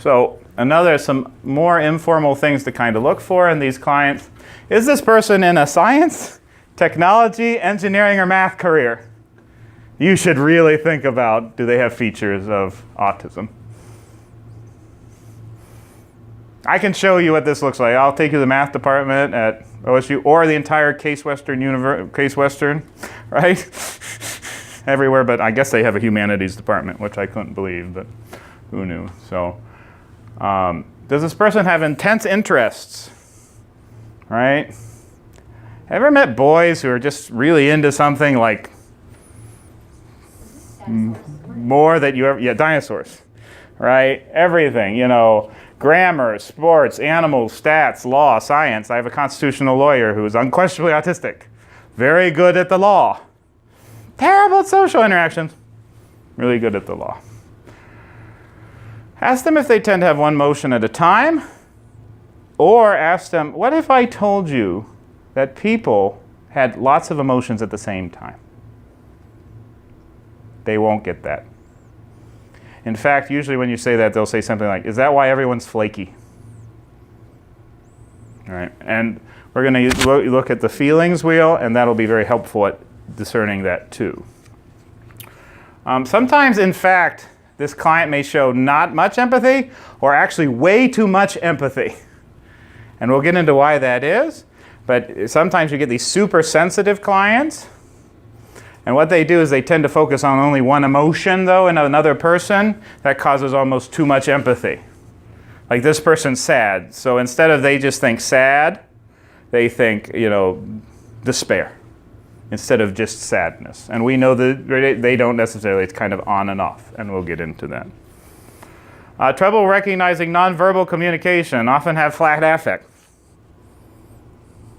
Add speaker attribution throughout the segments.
Speaker 1: So some more informal things to kind of look for in these clients. Is this person in a science, technology, engineering, or math career? You should really think about, do they have features of autism? I can show you what this looks like. I'll take you to the math department at OSU or the entire Case Western, right? Everywhere, but I guess they have a humanities department, which I couldn't believe, but who knew? So, does this person have intense interests, right? Ever met boys who are just really into something like more that you ever, dinosaurs, right? Everything, grammar, sports, animals, stats, law, science. I have a constitutional lawyer who is unquestionably autistic. Very good at the law. Terrible at social interactions. Really good at the law. Ask them if they tend to have one motion at a time. Or ask them, what if I told you that people had lots of emotions at the same time? They won't get that. In fact, usually when you say that, they'll say something like, is that why everyone's flaky? All right, and we're going to look at the feelings wheel, and that'll be very helpful at discerning that too. Sometimes, in fact, this client may show not much empathy or actually way too much empathy. And we'll get into why that is. But sometimes you get these super sensitive clients. And what they do is they tend to focus on only one emotion, though, in another person. That causes almost too much empathy. Like this person's sad. So instead of they just think sad, they think, despair instead of just sadness. And we know that they don't necessarily. It's kind of on and off. And we'll get into that. Trouble recognizing nonverbal communication. Often have flat affect.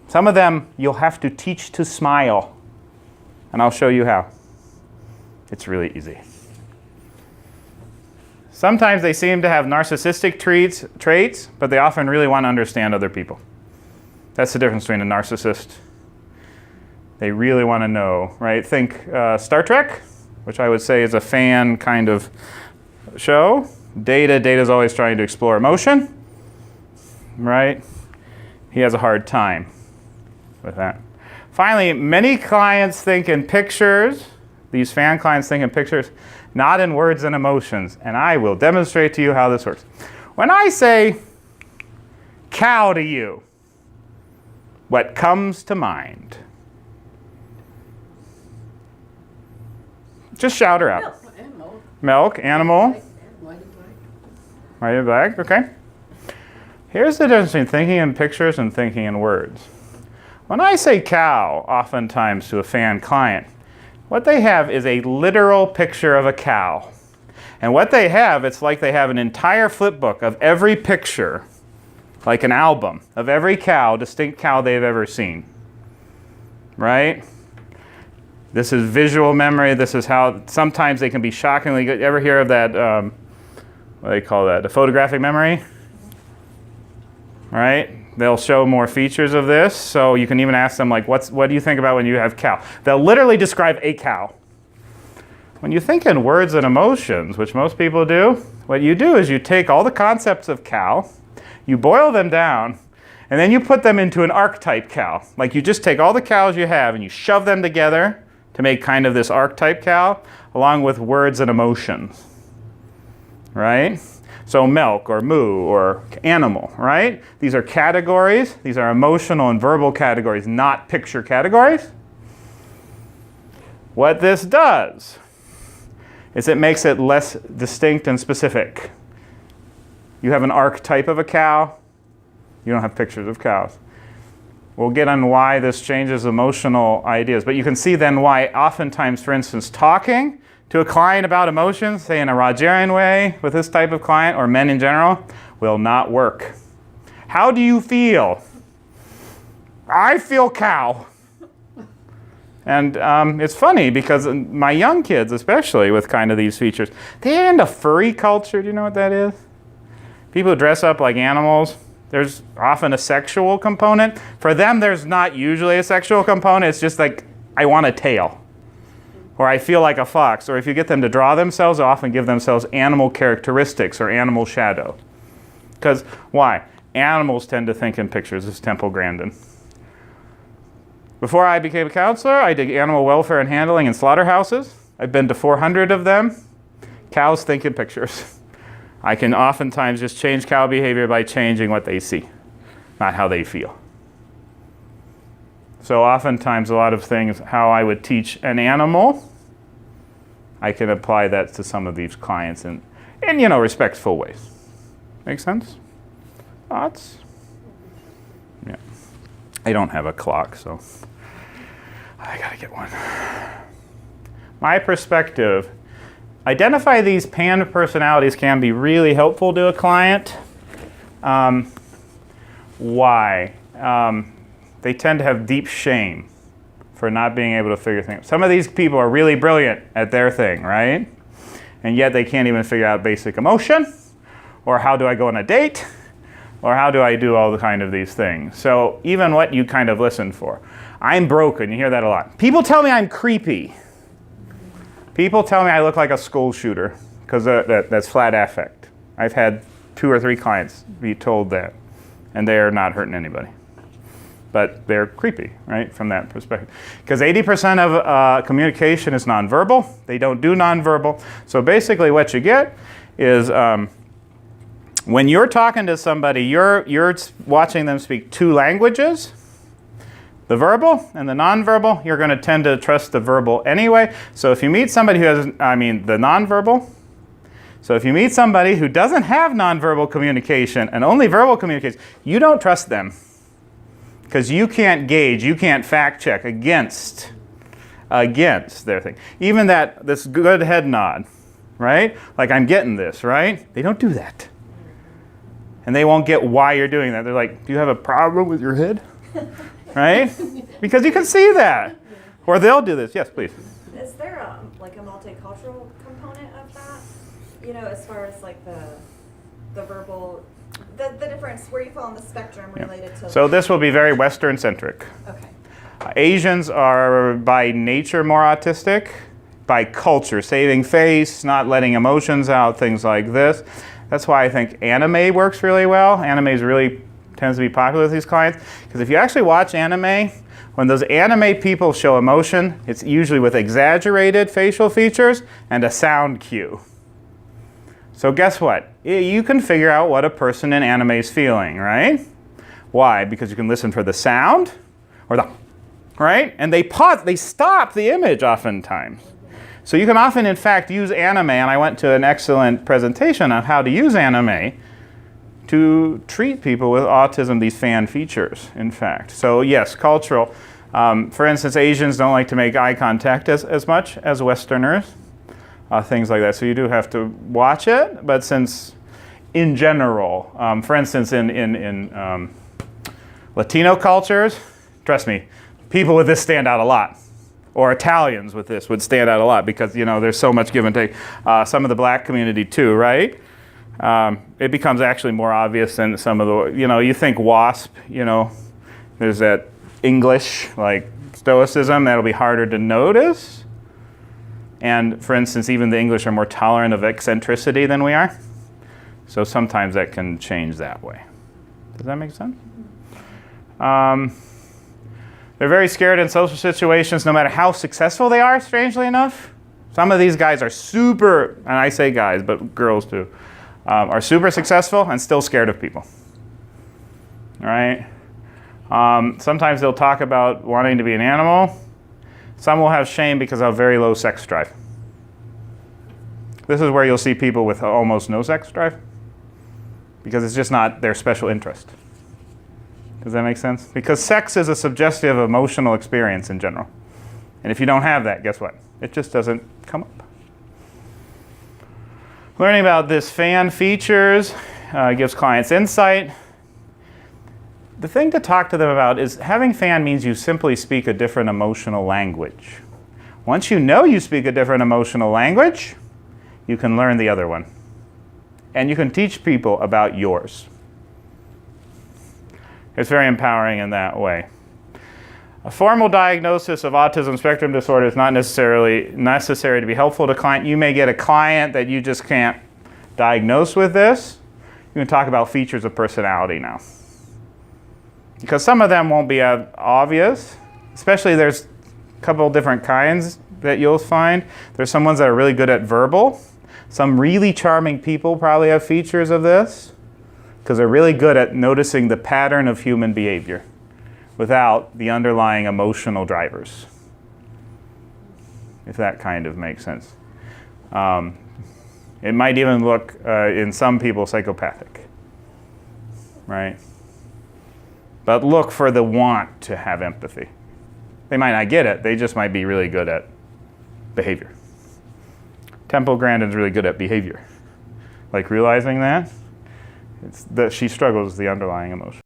Speaker 1: Some of them you'll have to teach to smile. And I'll show you how. It's really easy. Sometimes they seem to have narcissistic traits, but they often really want to understand other people. That's the difference between a narcissist. They really want to know, right? Think Star Trek, which I would say is a fan kind of show. Data's always trying to explore emotion, right? He has a hard time with that. Finally, many clients think in pictures. These fan clients think in pictures, not in words and emotions. And I will demonstrate to you how this works. When I say cow to you, what comes to mind? Just shout her out. Milk, animal. White and black, okay. Here's the difference between thinking in pictures and thinking in words. When I say cow, oftentimes to a fan client, what they have is a literal picture of a cow. And what they have, it's like they have an entire flip book of every picture, like an album, of every cow, distinct cow they've ever seen. Right? This is visual memory. This is how sometimes they can be shockingly good. You ever hear of that, what do they call that, the photographic memory? Right? They'll show more features of this, so you can even ask them, like, what do you think about when you have cow? They'll literally describe a cow. When you think in words and emotions, which most people do, what you do is you take all the concepts of cow, you boil them down, and then you put them into an archetype cow. Like you just take all the cows you have and you shove them together to make kind of this archetype cow, along with words and emotions, right? So milk or moo or animal, right? These are categories. These are emotional and verbal categories, not picture categories. What this does is it makes it less distinct and specific. You have an archetype of a cow. You don't have pictures of cows. We'll get on why this changes emotional ideas. But you can see then why oftentimes, for instance, talking to a client about emotions, say in a Rogerian way with this type of client, or men in general, will not work. How do you feel? I feel cow. And it's funny because my young kids, especially with kind of these features, they're into furry culture. Do you know what that is? People who dress up like animals. There's often a sexual component. For them, there's not usually a sexual component. It's just like, I want a tail. Or I feel like a fox. Or if you get them to draw themselves, they'll often give themselves animal characteristics or animal shadow. Because why? Animals tend to think in pictures. This is Temple Grandin. Before I became a counselor, I did animal welfare and handling in slaughterhouses. I've been to 400 of them. Cows think in pictures. I can oftentimes just change cow behavior by changing what they see, not how they feel. So oftentimes a lot of things, how I would teach an animal, I can apply that to some of these clients in respectful ways. Make sense? Thoughts? Yeah. I don't have a clock, so I gotta get one. My perspective, identify these PAN personalities can be really helpful to a client. Why? They tend to have deep shame for not being able to figure things out. Some of these people are really brilliant at their thing, right? And yet they can't even figure out basic emotion, or how do I go on a date, or how do I do all the kind of these things. So even what you kind of listen for. I'm broken, you hear that a lot. People tell me I'm creepy. People tell me I look like a school shooter, because that's flat affect. I've had 2 or 3 clients be told that, and they're not hurting anybody. But they're creepy, right, from that perspective. Because 80% of communication is nonverbal. They don't do nonverbal. So basically what you get is when you're talking to somebody, you're watching them speak 2 languages, the verbal and the nonverbal. You're going to tend to trust the verbal anyway. So if you meet somebody who has, the nonverbal. So if you meet somebody who doesn't have nonverbal communication and only verbal communication, you don't trust them. Because you can't gauge, you can't fact check against their thing. Even this good head nod, right? Like, I'm getting this, right? They don't do that. And they won't get why you're doing that. They're like, do you have a problem with your head? Right? Because you can see that. Or they'll do this. Yes, please.
Speaker 2: Is there a multicultural component of that? As far as like the verbal, the difference where you fall on the spectrum related to.
Speaker 1: So this will be very Western centric.
Speaker 2: Okay.
Speaker 1: Asians are by nature more autistic, by culture, saving face, not letting emotions out, things like this. That's why I think anime works really well. Anime tends to be popular with these clients, because if you actually watch anime, when those anime people show emotion, it's usually with exaggerated facial features and a sound cue. So guess what? You can figure out what a person in anime is feeling, right? Why? Because you can listen for the sound or the, right? And they pause, they stop the image oftentimes. So you can often, in fact, use anime, and I went to an excellent presentation on how to use anime to treat people with autism, these PFAAN features, in fact. So yes, cultural. For instance, Asians don't like to make eye contact as much as Westerners. Things like that. So you do have to watch it, but since in general, for instance, in Latino cultures, trust me, people with this stand out a lot. Or Italians with this would stand out a lot because, there's so much give and take. Some of the black community too, right? It becomes actually more obvious than some of the, you think WASP, there's that English, like stoicism, that'll be harder to notice. And for instance, even the English are more tolerant of eccentricity than we are. So sometimes that can change that way. Does that make sense? They're very scared in social situations no matter how successful they are, strangely enough. Some of these guys are super, and I say guys, but girls too, are super successful and still scared of people. All right? Sometimes they'll talk about wanting to be an animal. Some will have shame because of very low sex drive. This is where you'll see people with almost no sex drive because it's just not their special interest. Does that make sense? Because sex is a suggestive emotional experience in general. And if you don't have that, guess what? It just doesn't come up. Learning about this PFAAN features gives clients insight. The thing to talk to them about is having PFAAN means you simply speak a different emotional language. Once you know you speak a different emotional language, you can learn the other one. And you can teach people about yours. It's very empowering in that way. A formal diagnosis of autism spectrum disorder is not necessarily necessary to be helpful to a client. You may get a client that you just can't diagnose with this. You can talk about features of personality now. Because some of them won't be obvious, especially there's a couple different kinds that you'll find. There's some ones that are really good at verbal. Some really charming people probably have features of this because they're really good at noticing the pattern of human behavior without the underlying emotional drivers, if that kind of makes sense. It might even look, in some people, psychopathic, right? But look for the want to have empathy. They might not get it, they just might be really good at behavior. Temple Grandin's really good at behavior. Like realizing that, it's that she struggles with the underlying emotion.